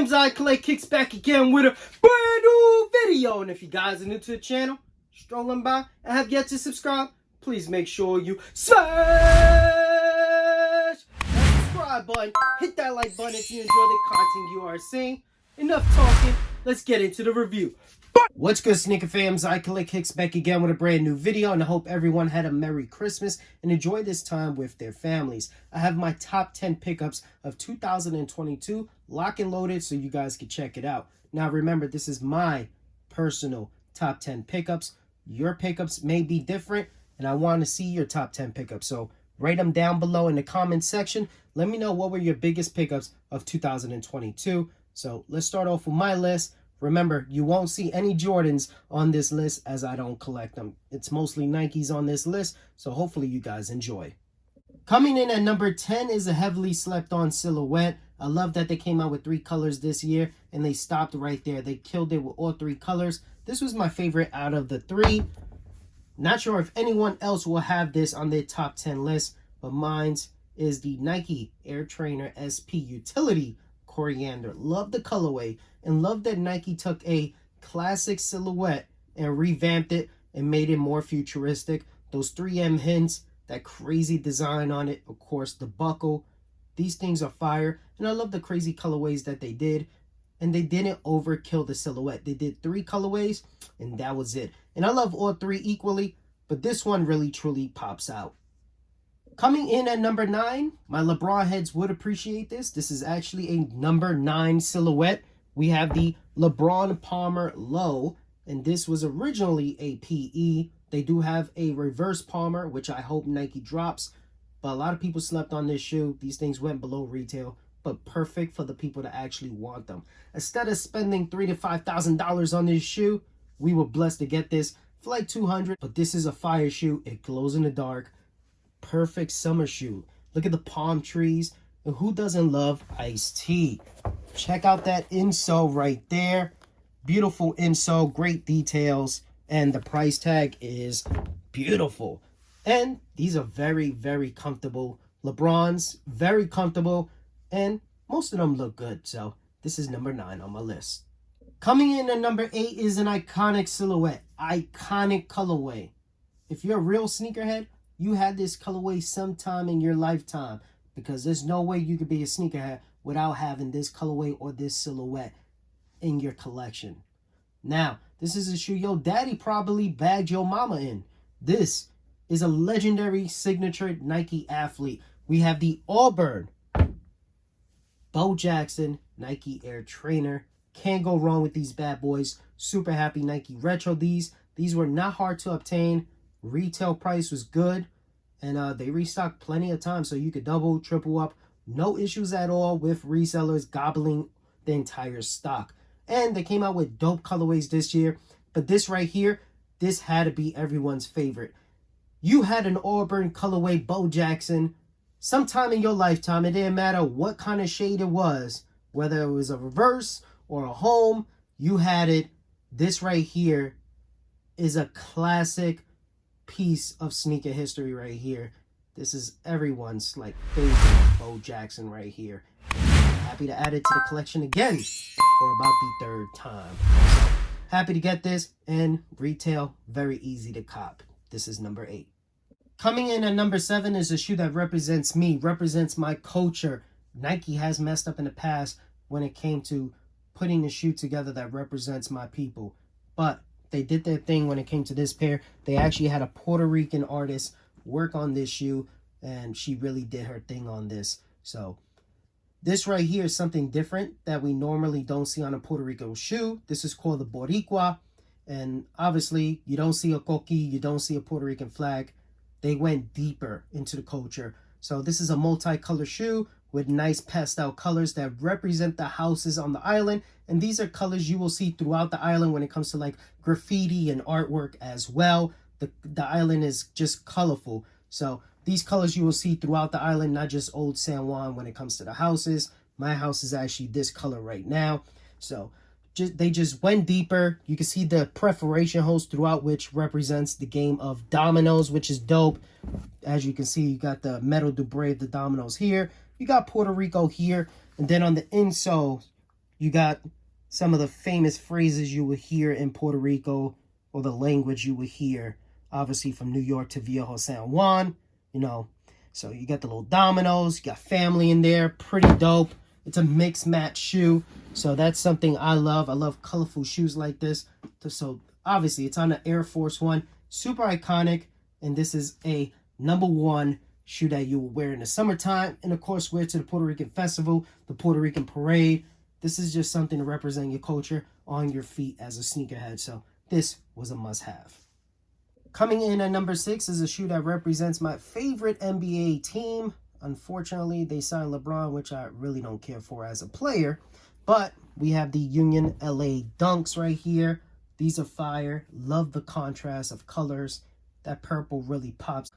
Fam's eb.kicks back again with a brand new video. And if you guys are new to the channel, strolling by and have yet to subscribe, please make sure you smash that subscribe button. Hit that like button if you enjoy the content you are seeing. Enough talking, let's get into the review. What's good, sneaker fams? eb.kicks back again with a brand new video, and I hope everyone had a Merry Christmas and enjoyed this time with their families. I have my top 10 pickups of 2022 lock and loaded so you guys can check it out. Now remember, this is my personal top 10 pickups. Your pickups may be different, and I want to see your top 10 pickups. So write them down below in the comment section. Let me know what were your biggest pickups of 2022. So let's start off with my list. Remember, you won't see any Jordans on this list as I don't collect them. It's mostly Nikes on this list, so hopefully you guys enjoy. Coming in at number 10 is a heavily slept on silhouette. I love that they came out with 3 colors this year, and they stopped right there. They killed it with all 3 colors. This was my favorite out of the 3. Not sure if anyone else will have this on their top 10 list, but mine's is the Nike Air Trainer SP Utility Coriander. Love the colorway and love that Nike took a classic silhouette and revamped it and made it more futuristic. Those 3M hints, that crazy design on it, of course the buckle, these things are fire. And I love the crazy colorways that they did, and they didn't overkill the silhouette. They did 3 colorways and that was it. And I love all 3 equally, but this one really truly pops out. Coming in at number 9, my LeBron heads would appreciate this. This is actually a number 9 silhouette. We have the LeBron Palmer Low, and this was originally a PE. They do have a reverse Palmer, which I hope Nike drops, but a lot of people slept on this shoe. These things went below retail, but perfect for the people that actually want them. Instead of spending $3,000 to $5,000 on this shoe, we were blessed to get this for like $200, but this is a fire shoe. It glows in the dark. Perfect summer shoe. Look at the palm trees. And who doesn't love iced tea? Check out that insole right there. Beautiful insole, great details, and the price tag is beautiful. And these are very, very comfortable. LeBron's very comfortable, and most of them look good. So this is number 9 on my list. Coming in at number 8 is an iconic silhouette, iconic colorway. If you're a real sneakerhead, you had this colorway sometime in your lifetime, because there's no way you could be a sneakerhead without having this colorway or this silhouette in your collection. Now, this is a shoe your daddy probably bagged your mama in. This is a legendary signature Nike athlete. We have the Auburn Bo Jackson Nike Air Trainer. Can't go wrong with these bad boys. Super happy Nike retro these. These were not hard to obtain. Retail price was good, and they restocked plenty of times, so you could double, triple up. No issues at all with resellers gobbling the entire stock. And they came out with dope colorways this year, but this right here, this had to be everyone's favorite. You had an Auburn colorway Bo Jackson sometime in your lifetime. It didn't matter what kind of shade it was, whether it was a reverse or a home, you had it. This right here is a classic piece of sneaker history right here. This is everyone's like favorite Bo Jackson right here. Happy to add it to the collection again for about the 3rd time. Happy to get this, and retail very easy to cop. This is number 8. Coming in at number 7 is a shoe that represents me, represents my culture. Nike has messed up in the past when it came to putting a shoe together that represents my people, but they did their thing when it came to this pair. They actually had a Puerto Rican artist work on this shoe, and she really did her thing on this. So this right here is something different that we normally don't see on a Puerto Rico shoe. This is called the Boricua, and obviously you don't see a coqui, you don't see a Puerto Rican flag. They went deeper into the culture. So this is a multicolor shoe with nice pastel colors that represent the houses on the island. And these are colors you will see throughout the island when it comes to like graffiti and artwork as well. The island is just colorful. So these colors you will see throughout the island, not just old San Juan when it comes to the houses. My house is actually this color right now. So they just went deeper. You can see the perforation holes throughout, which represents the game of dominoes, which is dope. As you can see, you got the metal debris of the dominoes here. You got Puerto Rico here. And then on the insole, You got some of the famous phrases you will hear in Puerto Rico, or the language you will hear, obviously from New York to Viejo San Juan, you know. So you got the little dominoes, you got family in there, pretty dope. It's a mixed match shoe, so that's something I love. I love colorful shoes like this. So obviously it's on the Air Force One, super iconic, and this is a #1 shoe that you will wear in the summertime, and of course wear to the Puerto Rican festival, the Puerto Rican parade. This is just something to represent your culture on your feet as a sneakerhead, so this was a must-have. Coming in at #6 is a shoe that represents my favorite NBA team. Unfortunately, they signed LeBron, which I really don't care for as a player, but we have the Union LA Dunks right here. These are fire. Love the contrast of colors. That purple really pops.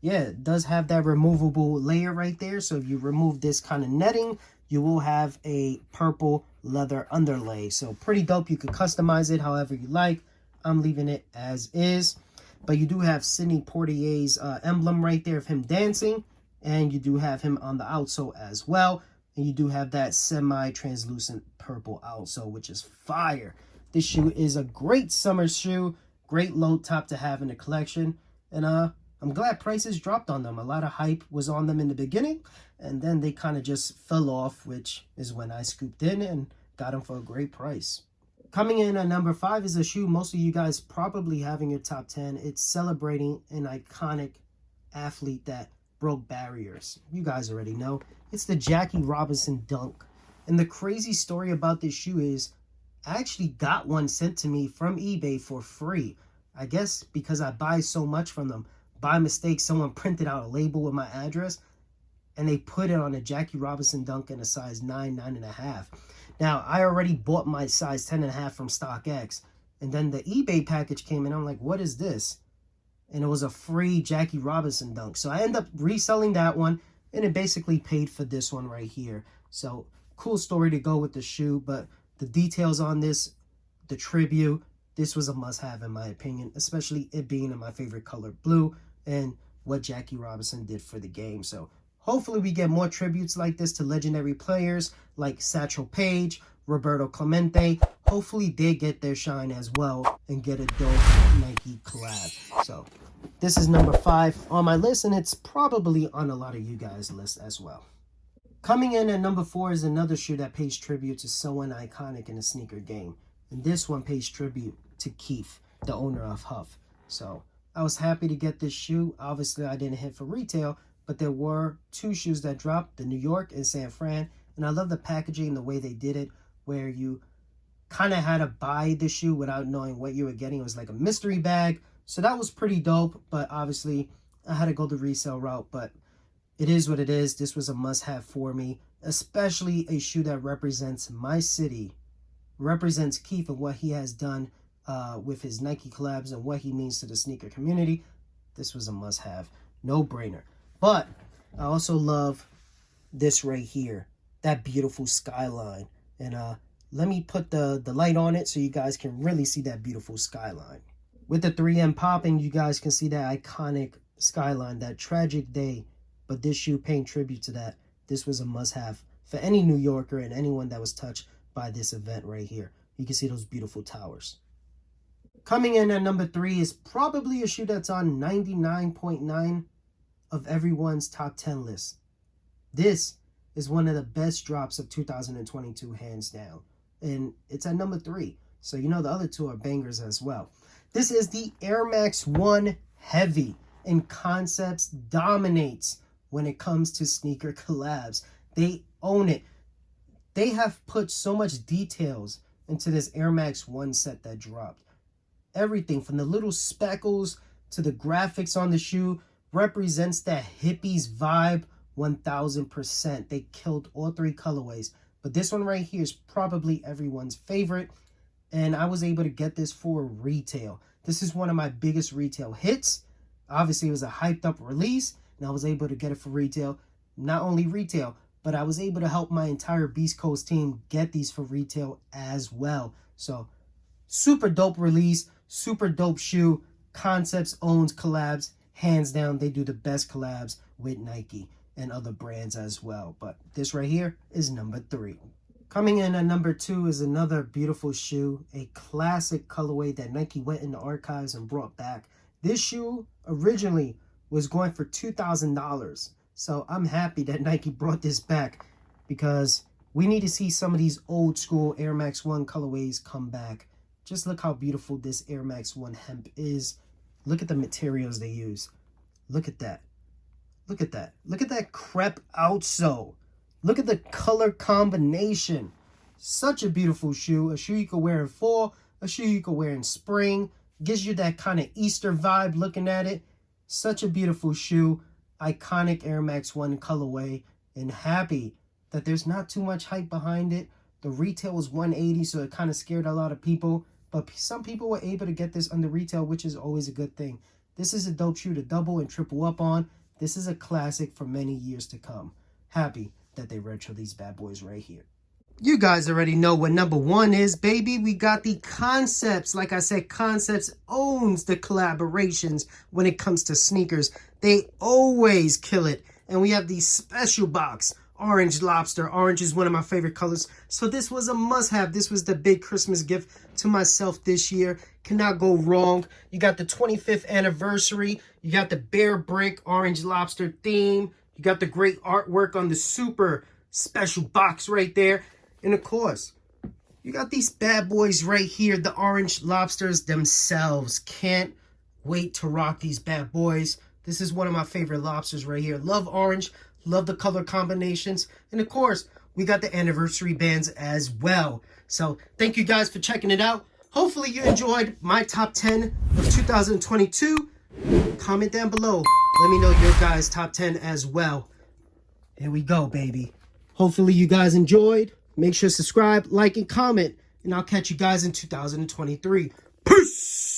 Yeah, it does have that removable layer right there. So if you remove this kind of netting, you will have a purple leather underlay. So pretty dope. You could customize it however you like. I'm leaving it as is. But you do have Sidney Poitier's emblem right there of him dancing. And you do have him on the outsole as well. And you do have that semi-translucent purple outsole, which is fire. This shoe is a great summer shoe. Great low top to have in the collection. And I'm glad prices dropped on them. A lot of hype was on them in the beginning. And then they kind of just fell off, which is when I scooped in and got them for a great price. Coming in at #5 is a shoe most of you guys probably have in your top 10. It's celebrating an iconic athlete that broke barriers. You guys already know. It's the Jackie Robinson Dunk. And the crazy story about this shoe is I actually got one sent to me from eBay for free. I guess because I buy so much from them. By mistake, someone printed out a label with my address and they put it on a Jackie Robinson Dunk in a size 9, 9.5. Now, I already bought my size 10.5 from StockX. And then the eBay package came in. I'm like, what is this? And it was a free Jackie Robinson Dunk. So I ended up reselling that one. And it basically paid for this one right here. So cool story to go with the shoe. But the details on this, the tribute, this was a must-have in my opinion. Especially it being in my favorite color, blue. And what Jackie Robinson did for the game. So hopefully we get more tributes like this to legendary players like Satchel Paige, Roberto Clemente. Hopefully they get their shine as well and get a dope Nike collab. So this is #5 on my list, and it's probably on a lot of you guys' list as well. Coming in at #4 is another shoe that pays tribute to someone iconic in the sneaker game. And this one pays tribute to Keith, the owner of Huff. So I was happy to get this shoe. Obviously, I didn't hit for retail, but there were 2 shoes that dropped, the New York and San Fran. And I love the packaging, the way they did it, where you kind of had to buy the shoe without knowing what you were getting. It was like a mystery bag. So that was pretty dope. But obviously, I had to go the resale route. But it is what it is. This was a must-have for me, especially a shoe that represents my city, represents Keith and what he has done with his Nike collabs and what he means to the sneaker community. This was a must-have. No-brainer. But I also love this right here, that beautiful skyline. And let me put the light on it so you guys can really see that beautiful skyline. With the 3M popping, you guys can see that iconic skyline, that tragic day. But this shoe paying tribute to that. This was a must-have for any New Yorker and anyone that was touched by this event right here. You can see those beautiful towers. Coming in at #3 is probably a shoe that's on 99.9 of everyone's top 10 list. This is one of the best drops of 2022, hands down. And it's at #3. So you know the other 2 are bangers as well. This is the Air Max 1 Heavy. And Concepts dominates when it comes to sneaker collabs. They own it. They have put so much details into this Air Max 1 set that dropped. Everything from the little speckles to the graphics on the shoe represents that hippies vibe 1000%. They killed all 3 colorways. But this one right here is probably everyone's favorite. And I was able to get this for retail. This is one of my biggest retail hits. Obviously, it was a hyped up release. And I was able to get it for retail. Not only retail, but I was able to help my entire Beast Coast team get these for retail as well. So super dope release. Super dope shoe. Concepts owns collabs. Hands down, they do the best collabs with Nike and other brands as well. But this right here is #3. Coming in at number 2 is another beautiful shoe, a classic colorway that Nike went in the archives and brought back. This shoe originally was going for $2,000. So I'm happy that Nike brought this back because we need to see some of these old school Air Max 1 colorways come back. Just look how beautiful this Air Max 1 Hemp is. Look at the materials they use. Look at that. Look at that. Look at that crepe outsole. Look at the color combination. Such a beautiful shoe. A shoe you could wear in fall. A shoe you could wear in spring. Gives you that kind of Easter vibe looking at it. Such a beautiful shoe. Iconic Air Max 1 colorway. And happy that there's not too much hype behind it. The retail was $180, so it kind of scared a lot of people. But some people were able to get this under retail, which is always a good thing. This is a dope shoe to double and triple up on. This is a classic for many years to come. Happy that they retro these bad boys right here. You guys already know what number 1 is, baby. We got the Concepts. Like I said, Concepts owns the collaborations when it comes to sneakers. They always kill it. And we have the special box, Orange Lobster. Orange is one of my favorite colors. So this was a must-have. This was the big Christmas gift to myself this year. Cannot go wrong. You got the 25th anniversary. You got the Bear Brick Orange Lobster theme. You got the great artwork on the super special box right there. And of course, you got these bad boys right here, the Orange Lobsters themselves. Can't wait to rock these bad boys. This is one of my favorite lobsters right here. Love orange, love the color combinations. And of course, we got the anniversary bands as well. So thank you guys for checking it out. Hopefully you enjoyed my top 10 of 2022. Comment down below. Let me know your guys' top 10 as well. Here we go, baby. Hopefully you guys enjoyed. Make sure to subscribe, like, and comment. And I'll catch you guys in 2023. Peace!